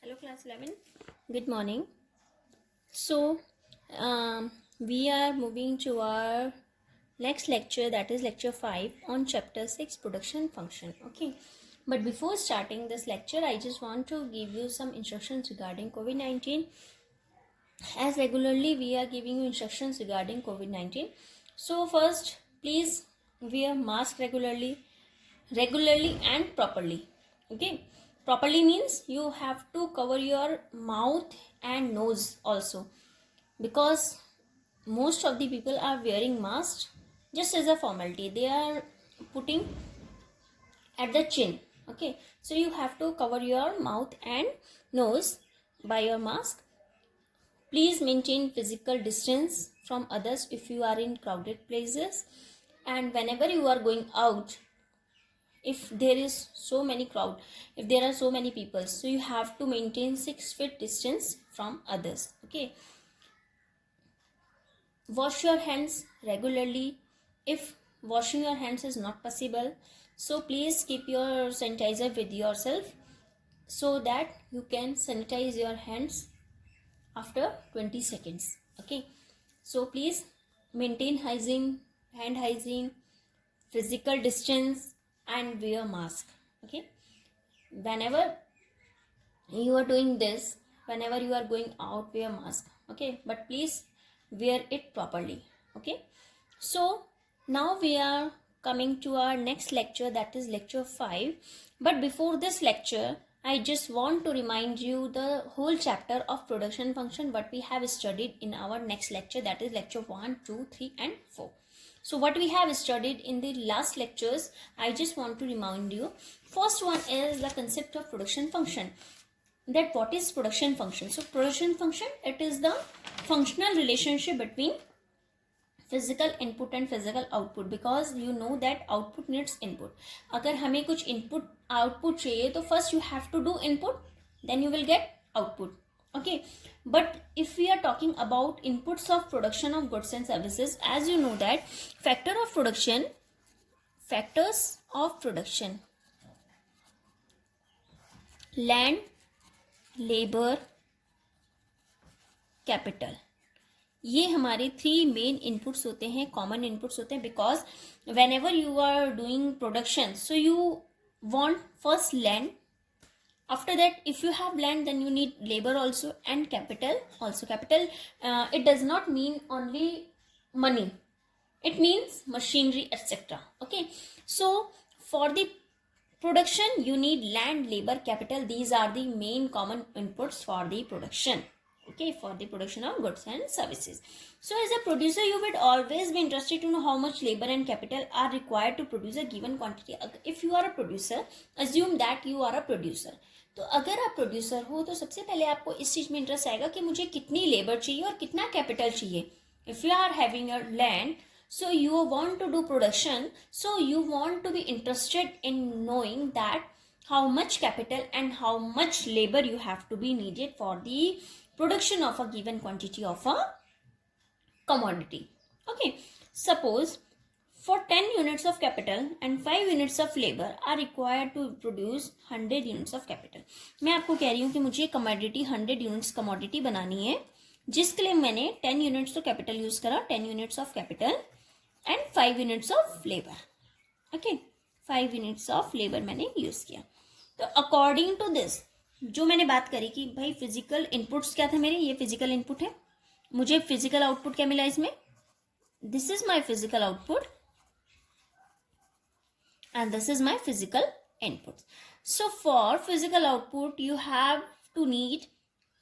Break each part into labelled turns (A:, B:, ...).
A: Hello class 11, good morning. So we are moving to our next lecture, that is lecture 5 on chapter 6 production function. Okay, but before starting this lecture I just want to give you some instructions regarding COVID-19. As regularly we are giving you instructions regarding COVID-19. So first, please wear mask regularly and properly. Okay, properly means you have to cover your mouth and nose also, because most of the people are wearing masks just as a formality. They are putting at the chin. Okay, so you have to cover your mouth and nose by your mask. Please maintain physical distance from others if you are in crowded places, and whenever you are going out, if there is so many crowd, if there are so many people, so you have to maintain 6 feet distance from others. Okay, wash your hands regularly. If washing your hands is not possible, so please keep your sanitizer with yourself so that you can sanitize your hands after 20 seconds. Okay, so please maintain hygiene, hand hygiene, physical distance, and wear mask. Okay, whenever you are doing this, whenever you are going out, wear mask. Okay, but please wear it properly. Okay, so now we are coming to our next lecture, that is lecture 5. But before this lecture I just want to remind you the whole chapter of production function what we have studied in our next lecture, that is lecture 1, 2, 3 and 4. So what we have studied in the last lectures, I just want to remind you. First one is the concept of production function. That what is production function? So production function, it is the functional relationship between physical input and physical output, because you know that output needs input. अगर हमें कुछ input output चाहिए तो first you have to do input, then you will get output. Okay, but if we are talking about inputs of production of goods and services, as you know that factors of production, land, labor, capital, ये हमारे 3 main inputs होते हैं, common inputs होते हैं. Because whenever you are doing production, so you want first land. After that if you have land, then you need labour also and capital also. Capital it does not mean only money, it means machinery etc. Okay, so for the production you need land, labor, capital. These are the main common inputs for the production. Okay, for the production of goods and services. So as a producer you would always be interested to know how much labor and capital are required to produce a given quantity. If you are a producer, assume that you are a producer. तो अगर आप producer हो तो सबसे पहले आपको इस चीज में इंटरेस्ट आएगा कि मुझे कितनी लेबर चाहिए और कितना कैपिटल चाहिए. If you are having your land, so you want to do production, so you want to be interested in knowing that how much capital and how much labor you have to be needed for the production of a given quantity of a commodity. Okay, suppose for 10 units of capital and 5 units of labor are required to produce 100 units of capital. मैं आपको कह रही हूँ कि मुझे commodity 100 units commodity बनानी है, जिसके लिए मैंने 10 units of capital यूज करा, 10 units of capital and 5 units of labor. Okay, 5 units of labor मैंने यूज किया. तो अकॉर्डिंग टू दिस जो मैंने बात करी कि भाई फिजिकल इनपुट्स क्या थे मेरे, ये फिजिकल इनपुट है, मुझे फिजिकल आउटपुट क्या मिला इसमें, this is my physical output and this is my physical input. So for physical output you have to need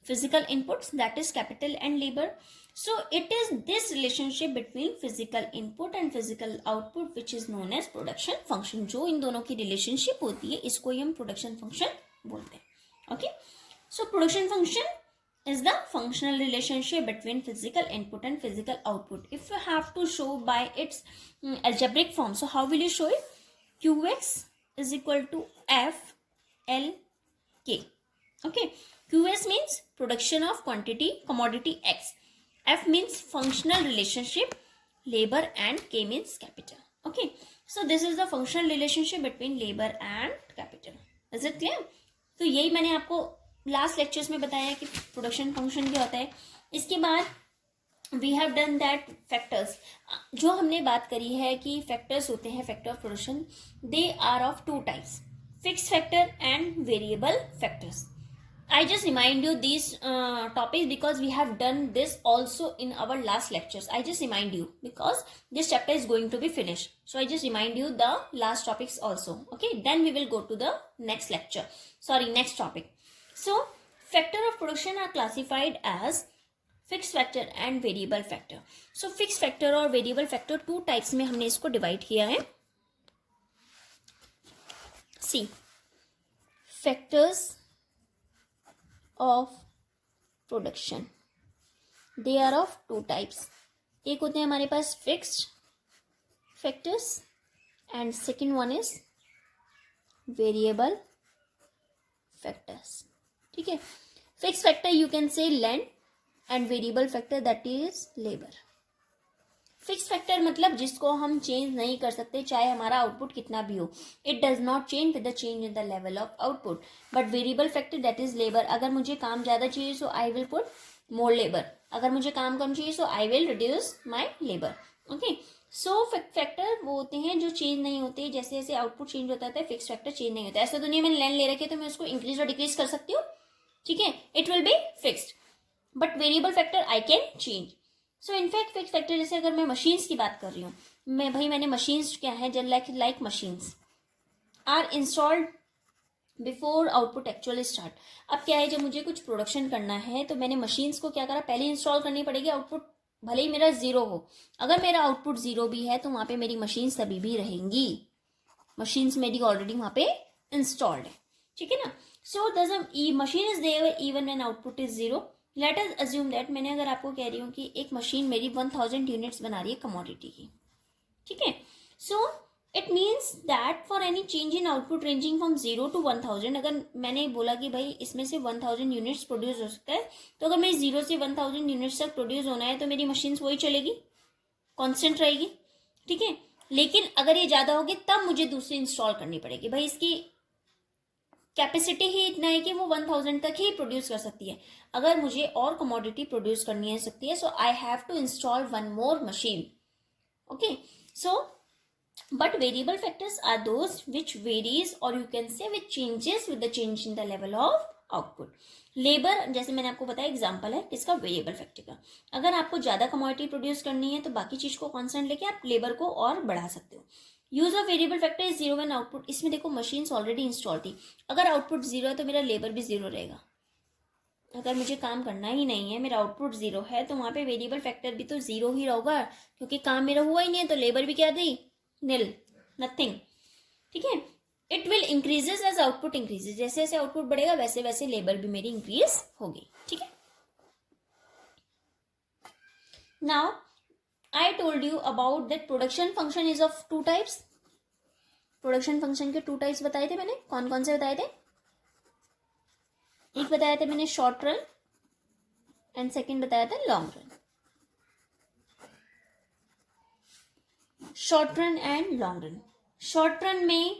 A: physical inputs, that is capital and labor. So it is this relationship between physical input and physical output which is known as production function. जो इन दोनों की relationship होती है इसको ही हम production function बोलते हैं. Okay, so production function is the functional relationship between physical input and physical output. If you have to show by its algebraic form, so how will you show it? Qx is equal to F L K. Okay, QS means production of quantity commodity X, F means functional relationship labor, and K means capital. Okay, so this is the functional relationship between labor and capital. Is it clear? तो यही मैंने आपको last lectures में बताया कि production function क्या होता है। इसके बाद we have done that factors, जो हमने बात करी है कि फैक्टर्स होते हैं factor of production, they are of two types, fix factor and variable factors. I just remind you these topics because we have done this also in our last lectures. I just remind you because this chapter is going to be finished. So I just remind you the last topics also. Okay, then we will go to the next lecture. Sorry, next topic. So factor of production are classified as fixed factor and variable factor. So fixed factor और variable factor two types में हमने इसको divide किया है. See, factors of production, they are of two types. एक होते हैं हमारे पास fixed factors and second one is variable factors. ठीक है, fixed factor you can say land and variable factor that is labor. Fix factor मतलब जिसको हम change नहीं कर सकते चाहे हमारा आउटपुट कितना भी हो. It does not change with the change in the level of output. But variable factor that is labour. अगर मुझे काम ज्यादा चाहिए so I will put more labour. अगर मुझे काम कम चाहिए so I will reduce my labour. Okay, so factor वो होते हैं जो चेंज नहीं होते. जैसे जैसे आउटपुट चेंज होता है फिक्स फैक्टर चेंज नहीं होता. ऐसा तो नहीं मैंने लेन ले रखे तो मैं उसको इंक्रीज और डिक्रीज कर सकती हूँ. ठीक है, it will be fixed. But variable factor I can change. So in fact fix factor जैसे अगर मैं मशीन्स की बात कर रही हूँ, मैंने मशीन्स क्या है जब like machines are installed before output actually start. अब क्या है, जब मुझे कुछ प्रोडक्शन करना है तो मैंने मशीन्स को क्या करा, पहले इंस्टॉल करनी पड़ेगी. आउटपुट भले ही मेरा जीरो हो, अगर मेरा आउटपुट जीरो भी है तो वहां पे मेरी मशीन्स तभी भी रहेंगी. मशीन्स मेरी ऑलरेडी वहां पे इंस्टॉल्ड है. ठीक है ना. So machine is there even when output is zero. Let us assume that मैंने अगर आपको कह रही हूँ कि एक मशीन मेरी 1000 यूनिट्स बना रही है कमोडिटी की. ठीक है, so it means that for any change in output ranging from 0 to 1000, अगर मैंने बोला कि भाई इसमें से 1000 यूनिट्स प्रोड्यूस हो सकता है, तो अगर मेरी 0 से 1000 यूनिट्स तक प्रोड्यूस होना है तो मेरी मशीन वही चलेगी, कॉन्स्टेंट रहेगी. ठीक है, लेकिन अगर ये ज्यादा होगी तब मुझे दूसरी इंस्टॉल करनी पड़ेगी. भाई इसकी कैपेसिटी ही इतना है कि वो 1000 तक ही प्रोड्यूस कर सकती है. अगर मुझे और कमोडिटी प्रोड्यूस करनी है सकती है, so I have to install one more machine. Okay, so but variable factors are those which varies और you can say which changes with the change in the level of output. Labour जैसे मैंने आपको बताया example है किसका, variable factor का. अगर आपको ज्यादा कमोडिटी प्रोड्यूस करनी है तो बाकी चीज को कांस्टेंट लेके आप लेबर को और बढ़ा सकते हो. Use of variable factor is zero when output. इसमें देखो मशीन्स ऑलरेडी इंस्टॉल थी. अगर आउटपुट जीरो है तो मेरा लेबर भी जीरो रहेगा. अगर मुझे काम करना ही नहीं है, मेरा आउटपुट जीरो है, तो वहां पे वेरिएबल फैक्टर भी तो जीरो ही रहेगा क्योंकि काम मेरा हुआ ही नहीं है. तो लेबर भी क्या दी, निल, नथिंग. ठीक है, it will increases as output increases. जैसे जैसे आउटपुट बढ़ेगा वैसे वैसे लेबर भी मेरी इंक्रीज होगी. ठीक है, now I told you about that production function is of two types. Production function के टू टाइप्स बताए थे मैंने. कौन कौन से बताए थे? एक बताया था मैंने शॉर्ट रन एंड सेकंड बताया था long run. Short run and long run. Short run में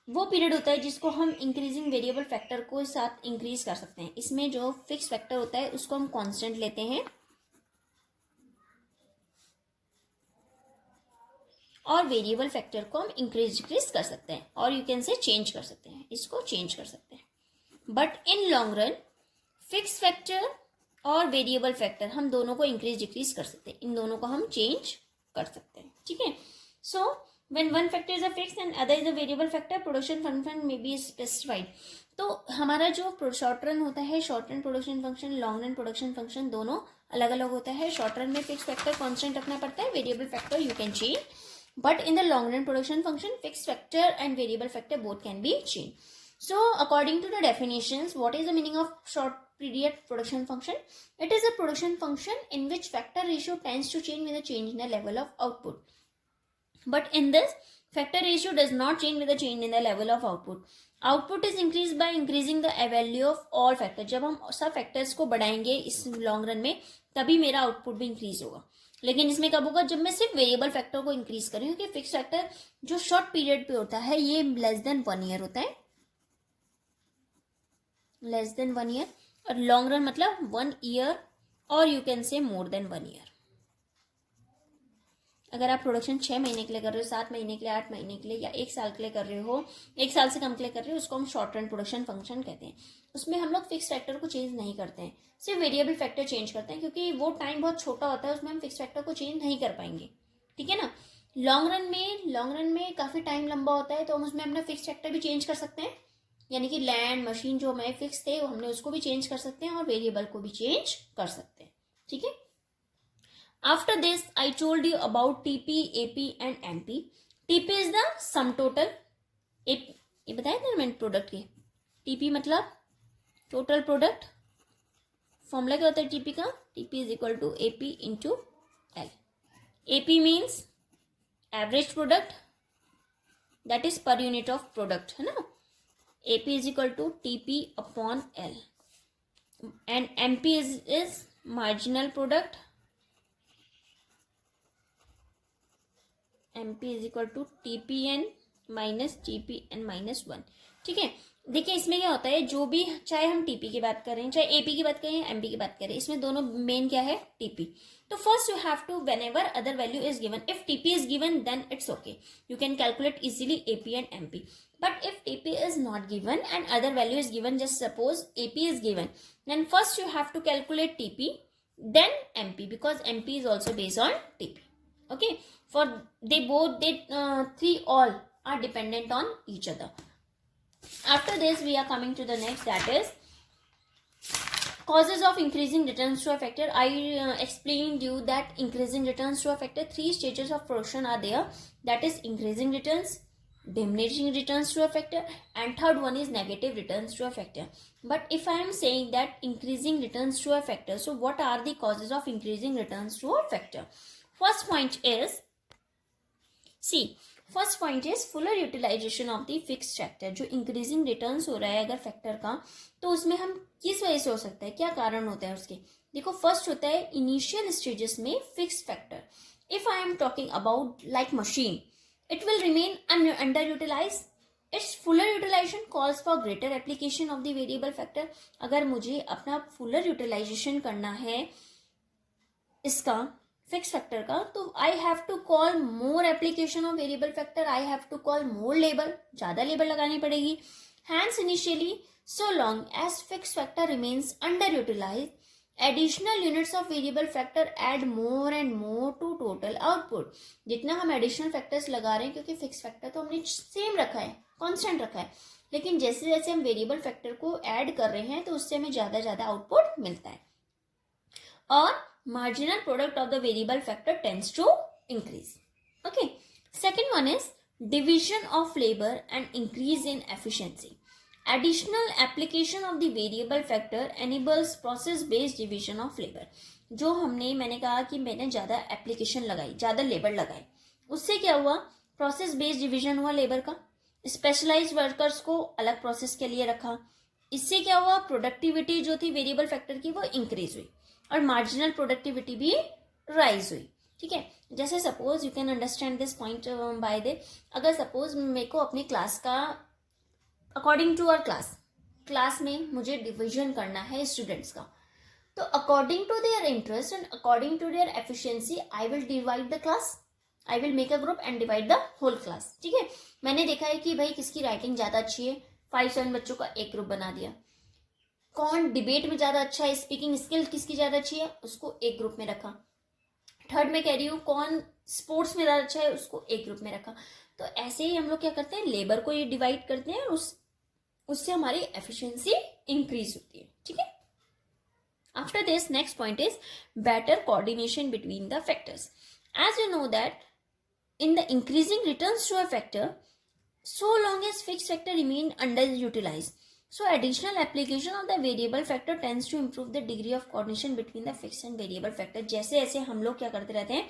A: वो पीरियड होता है जिसको हम इंक्रीजिंग वेरिएबल फैक्टर को साथ इंक्रीज कर सकते हैं. इसमें जो फिक्स फैक्टर होता है उसको हम कांस्टेंट लेते हैं और वेरिएबल फैक्टर को हम इंक्रीज डिक्रीज कर सकते हैं और यू कैन से चेंज कर सकते हैं, इसको चेंज कर सकते हैं. But in long run fix factor और वेरिएबल फैक्टर हम दोनों को इंक्रीज डिक्रीज कर सकते हैं. इन दोनों को हम चेंज कर सकते हैं. ठीक है, so when one factor is a fix and other is a variable factor, production function में बी स्पेसिफाइड. तो हमारा जो शॉर्ट रन होता है, short run production function, long run production function, दोनों अलग अलग होता है. शॉर्ट रन में फिक्स फैक्टर कॉन्स्टेंट रखना पड़ता है, variable factor you can change. But in the long run production function, fixed factor and variable factor both can be changed. So according to the definitions, what is the meaning of short period production function? It is a production function in which factor ratio tends to change with the change in the level of output. But in this, factor ratio does not change with the change in the level of output. Output is increased by increasing the value of all factors. जब हम सब factors को बढ़ाएंगे इस long run में तभी मेरा output भी increase होगा. लेकिन इसमें कब होगा, जब मैं सिर्फ वेरिएबल फैक्टर को इंक्रीज कर रही हूँ. क्योंकि फिक्स फैक्टर जो शॉर्ट पीरियड पे होता है ये लेस देन 1 ईयर होता है. लेस देन 1 ईयर, और लॉन्ग रन मतलब 1 ईयर और यू कैन से मोर देन 1 ईयर। अगर आप प्रोडक्शन 6 महीने के लिए कर रहे हो, 7 महीने के लिए, 8 महीने के लिए या 1 साल के लिए कर रहे हो, 1 साल से कम के लिए कर रहे हो, उसको हम शॉर्ट रन प्रोडक्शन फंक्शन कहते हैं। उसमें हम लोग फिक्स फैक्टर को चेंज नहीं करते हैं, सिर्फ वेरिएबल फैक्टर चेंज करते हैं, क्योंकि वो टाइम बहुत छोटा होता है, उसमें हम फिक्स फैक्टर को चेंज नहीं कर पाएंगे, ठीक है ना। लॉन्ग रन में काफ़ी टाइम लंबा होता है, तो हम उसमें अपना फिक्स फैक्टर भी चेंज कर सकते हैं, यानी कि लैंड मशीन जो हमारे फिक्स थे हमने उसको भी चेंज कर सकते हैं और वेरिएबल को भी चेंज कर सकते हैं, ठीक है। After this, I told you about TP, AP and MP. TP is the sum total. ये बताया था मैंने प्रोडक्ट के। TP मतलब टोटल प्रोडक्ट। फॉर्मूला क्या होता है TP का? TP is equal to AP into L. AP means average product, that is per unit of product, है ना। AP is equal to TP upon L. And MP is marginal product. MP is equal to TPN minus TPN minus 1, ठीक है। देखिए इसमें क्या होता है, जो भी चाहे हम TP की बात करें, चाहे AP की बात करें, MP की बात करें, इसमें दोनों मेन क्या है, TP। तो first you have to, whenever other value is given, if TP is given then it's okay, you can calculate easily AP and MP। But if TP is not given and other value is given, just suppose AP is given, then first you have to calculate TP, then MP, because MP is also based on TP. Okay, for they three all are dependent on each other. After this we are coming to the next, that is causes of increasing returns to a factor. I explained you that increasing returns to a factor, 3 stages of production are there, that is increasing returns, diminishing returns to a factor, and third one is negative returns to a factor. But if I am saying that increasing returns to a factor, so what are the causes of increasing returns to a factor? First point is, first point is fuller utilization of the fixed factor. जो increasing returns हो रहा है अगर factor का, तो उसमें हम किस वजह से हो सकता है, क्या कारण होता है उसके। देखो फर्स्ट होता है इनिशियल स्टेजेस में fixed factor. If I am talking about like machine, it will remain underutilize, it's fuller utilization calls for greater application of the variable factor. अगर मुझे अपना फुलर यूटिलाइजेशन करना है इसका फिक्स फैक्टर का, तो I have to call more application of variable factor, I have to call more labour, ज्यादा labour लगानी पड़ेगी। Hence initially so long as fix factor remains underutilize, additional units of variable factor add more and more to total output. जितना हम additional factors लगा रहे हैं, क्योंकि fix factor तो हमने सेम रखा है, कॉन्स्टेंट रखा है, लेकिन जैसे जैसे हम वेरिएबल फैक्टर को ऐड कर रहे हैं तो उससे हमें ज्यादा आउटपुट मिलता है, और marginal product of the variable factor tends to increase. Okay, second one is division of labor and increase in efficiency. Additional application of the variable factor enables process based division of labor. जो मैंने कहा कि मैंने ज़्यादा application लगाई, ज़्यादा labour लगाई, उससे क्या हुआ, प्रोसेस बेस्ड डिवीजन हुआ लेबर का। स्पेशलाइज्ड वर्कर्स को अलग प्रोसेस के लिए रखा, इससे क्या हुआ, प्रोडक्टिविटी जो थी वेरिएबल फैक्टर की वो इंक्रीज हुई और मार्जिनल प्रोडक्टिविटी भी राइज हुई, ठीक है। जैसे suppose you can understand this point by they, अगर सपोज मेरे को अपनी क्लास का अकॉर्डिंग टू आवर क्लास में मुझे डिवीजन करना है स्टूडेंट्स का, तो according to their interest and according to their efficiency I will divide the class, I will make a group and divide the whole class, ठीक है। मैंने देखा है कि भाई किसकी राइटिंग ज्यादा अच्छी है, 5-7 बच्चों का एक ग्रुप बना दिया। कौन डिबेट में ज्यादा अच्छा है, स्पीकिंग स्किल किसकी ज्यादा अच्छी है, उसको एक ग्रुप में रखा। थर्ड में कह रही हूँ कौन स्पोर्ट्स में ज्यादा अच्छा है, उसको एक ग्रुप में रखा। तो ऐसे ही हम लोग क्या करते हैं, लेबर को ये डिवाइड करते हैं और उससे हमारी एफिशिएंसी इंक्रीज होती है, ठीक है। After this next point is better coordination between the factors. As you know that in the increasing returns to a factor, so long as fixed factor remain underutilized, so additional application of the variable factor tends to improve the degree of coordination between the fixed and variable factor। जैसे ऐसे हम लोग क्या करते रहते हैं,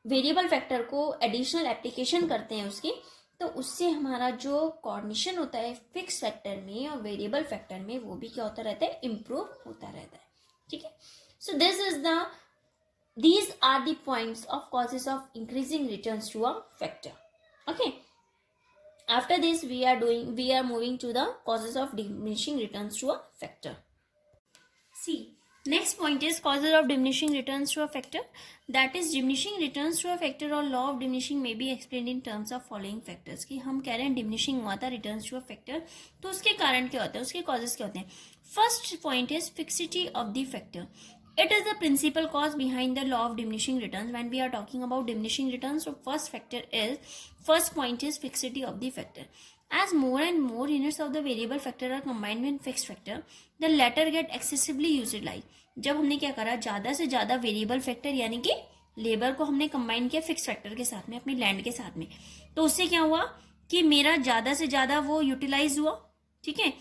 A: variable factor को additional application करते हैं उसकी, तो उससे हमारा जो कोऑर्डिनेशन होता है फिक्स फैक्टर में और वेरिएबल फैक्टर में, वो भी क्या होता रहता है, इम्प्रूव होता रहता है, ठीक है। सो these are the points of causes of increasing returns to a factor. Okay, After this, we are moving to the causes of diminishing returns to a factor. See, next point is causes of diminishing returns to a factor. That is, diminishing returns to a factor or law of diminishing may be explained in terms of following factors. कि हम कह रहे हैं diminishing हुआ था returns to a factor, तो उसके कारण क्या होते हैं, उसके causes क्या होते हैं. First point is fixity of the factor. It is the principal cause behind the law of diminishing returns. When we are talking about diminishing returns, so first point is fixity of the factor. As more and more units of the variable factor are combined with fixed factor, the latter get excessively utilized. जब हमने क्या करा, ज़्यादा से ज़्यादा variable factor यानी कि labour को हमने कंबाइन किया फिक्स फैक्टर के साथ में, अपनी लैंड के साथ में, तो उससे क्या हुआ कि मेरा ज़्यादा से ज़्यादा वो यूटिलाइज हुआ. ठीक है.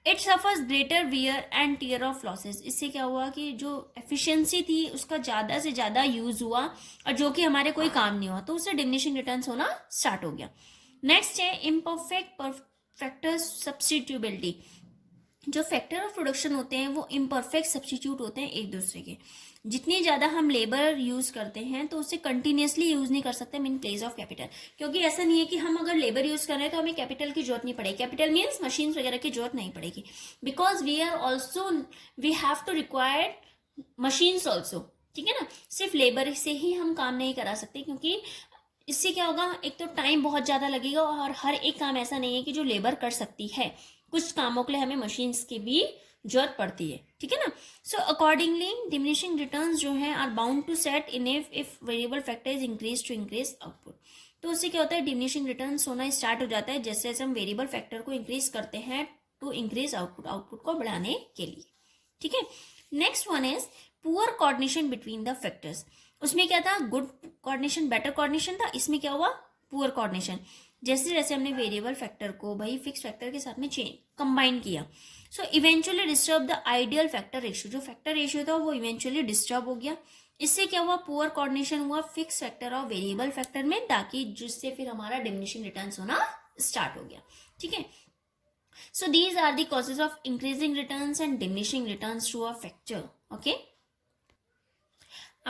A: It suffers greater wear and tear of losses. इससे क्या हुआ कि जो एफिशिएंसी थी उसका ज़्यादा से ज़्यादा यूज हुआ और जो कि हमारे कोई काम नहीं हुआ, तो उससे डिमिनिशिंग रिटर्न्स होना स्टार्ट हो गया. नेक्स्ट है इम्परफेक्ट फैक्टर सब्स्टिट्यूबिलिटी. जो फैक्टर ऑफ प्रोडक्शन होते हैं वो इम्परफेक्ट सब्स्टिट्यूट होते हैं एक दूसरे के. जितनी ज़्यादा हम लेबर यूज़ करते हैं तो उसे कंटिन्यूसली यूज़ नहीं कर सकते इन प्लेस ऑफ कैपिटल, क्योंकि ऐसा नहीं है कि हम अगर लेबर यूज़ कर रहे हैं तो हमें कैपिटल की जरूरत नहीं पड़ेगी. कैपिटल मीन्स मशीन वगैरह की जरूरत नहीं पड़ेगी, because we have to require machines also. ठीक है ना. सिर्फ लेबर से ही हम काम नहीं करा सकते, क्योंकि इससे क्या होगा, एक तो टाइम बहुत ज़्यादा लगेगा और हर एक काम ऐसा नहीं है कि जो लेबर कर सकती है. कुछ कामों के लिए हमें मशीन्स की भी जरूरत पड़ती है. ठीक है ना. सो अकॉर्डिंगली डिमिनिशिंग रिटर्न्स जो है are bound to set in if variable factor is increase to increase output. तो उससे क्या होता है, डिमिनिशिंग रिटर्न्स होना स्टार्ट हो जाता है जैसे जैसे हम वेरिएबल फैक्टर को इंक्रीज करते हैं टू इंक्रीज आउटपुट को बढ़ाने के लिए. ठीक है. Next one is poor coordination between the factors. उसमें क्या था, गुड कोऑर्डिनेशन, बेटर कोऑर्डिनेशन था. इसमें क्या हुआ, पुअर कोऑर्डिनेशन. जैसे जैसे हमने वेरिएबल फैक्टर को भाई फिक्स फैक्टर के साथ में कंबाइन किया, so eventually disturb the ideal factor ratio. जो फैक्टर रेशियो था वो इवेंचुअली डिस्टर्ब हो गया. इससे क्या हुआ, पुअर कोऑर्डिनेशन हुआ फिक्स फैक्टर और वेरिएबल फैक्टर में, ताकि जिससे फिर हमारा डिमिनिशिंग रिटर्न्स होना स्टार्ट हो गया. ठीक है. So these are the causes of increasing returns and diminishing returns to a factor. Okay.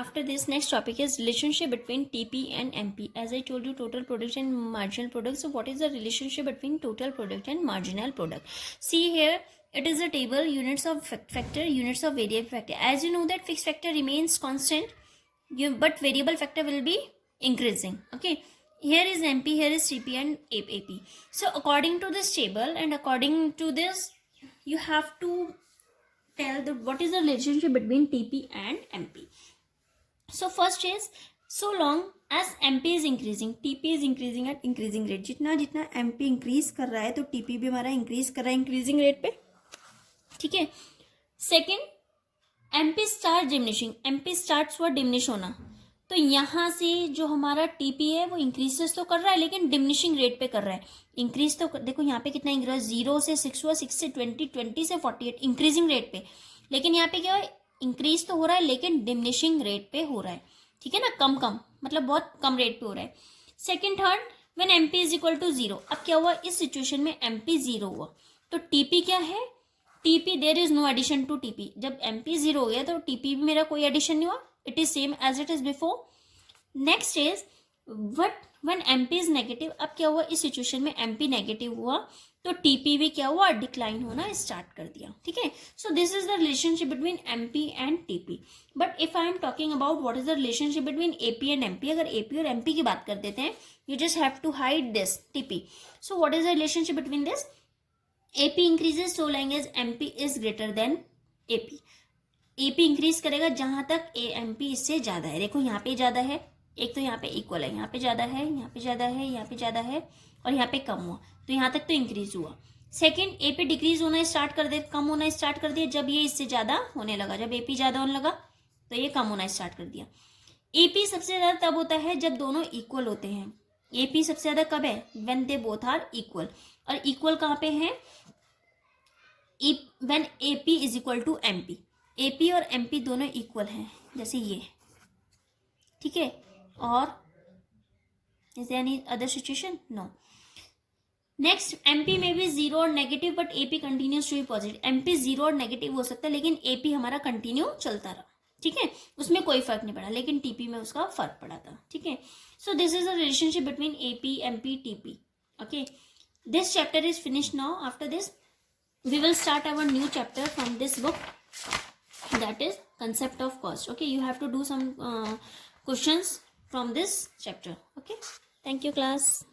A: After this, next topic is relationship between TP and MP. As I told you, total product and marginal product. So what is the relationship between total product and marginal product? See here, it is a table, units of factor, units of variable factor. As you know that fixed factor remains constant, but variable factor will be increasing. Okay. Here is MP, here is TP and AP. So according to this table and according to this, you have to tell what is the relationship between TP and MP. So first is, so long as MP is increasing, TP is increasing at increasing rate. जितना जितना MP increase कर रहा है तो TP भी हमारा increase कर रहा है increasing rate पे. ठीक है. Second, MP starts diminishing. MP starts हुआ diminish होना, तो यहाँ से जो हमारा TP है वो increases तो कर रहा है लेकिन diminishing rate पे कर रहा है. increase तो देखो यहाँ पे कितना increase, 0 से 6 हुआ, 6 से 20, 20 से 48 increasing rate पे. लेकिन यहाँ पे क्या है, इंक्रीज तो हो रहा है लेकिन डिमिनिशिंग रेट पे हो रहा है. ठीक है ना. कम मतलब बहुत कम रेट पे हो रहा है. Second, third, when MP is equal to 0. अब क्या हुआ, इस सिचुएशन में एमपी 0 हुआ तो टीपी क्या है, TP there is no addition to TP. जब एमपी 0 हो गया तो टीपी भी मेरा कोई एडिशन नहीं हुआ, it is same as it is before. Next is when MP is negative. अब क्या हुआ, इस सिचुएशन में एमपी नेगेटिव हुआ तो टीपी भी क्या हुआ, डिक्लाइन होना स्टार्ट कर दिया. ठीक है. So this is the relationship between MP and TP. But if I am talking about what is the relationship between AP and MP, अगर एपी और एमपी की बात कर देते हैं, you just have to hide this TP. So what is the relationship between this, AP increases so long as MP is greater than AP. AP increase करेगा जहां तक एमपी इससे ज्यादा है. देखो यहाँ पे ज्यादा है, एक तो यहाँ पे इक्वल है, यहाँ पे ज्यादा है, यहाँ पे ज्यादा है, यहाँ पे ज्यादा है और यहाँ पे कम हुआ, तो यहाँ तक तो इंक्रीज हुआ. सेकंड, ए पे डिक्रीज होना स्टार्ट कर दे, कम होना स्टार्ट कर दिया जब ये इससे ज्यादा होने लगा. जब एपी ज्यादा होने लगा तो ये कम होना स्टार्ट कर दिया. एपी सबसे ज्यादा तब होता है जब दोनों इक्वल होते हैं. एपी सबसे ज्यादा कब है, when they both are equal. और इक्वल कहाँ पे है, when AP is equal to MP. AP और एमपी दोनों इक्वल हैं, जैसे ये. ठीक है. और is there any other situation, no. Next, MP में भी 0 और negative but AP continues to be positive. MP 0 और नेगेटिव हो सकता है लेकिन एपी हमारा कंटिन्यू चलता रहा. ठीक है. उसमें कोई फर्क नहीं पड़ा लेकिन टीपी में उसका फर्क पड़ा था. ठीक है. So this is the relationship between AP, MP, TP. Okay. this chapter is finished now. After this we will start our new chapter from this book, that is concept of cost. Okay, you have to do some questions from this chapter. Okay, thank you class.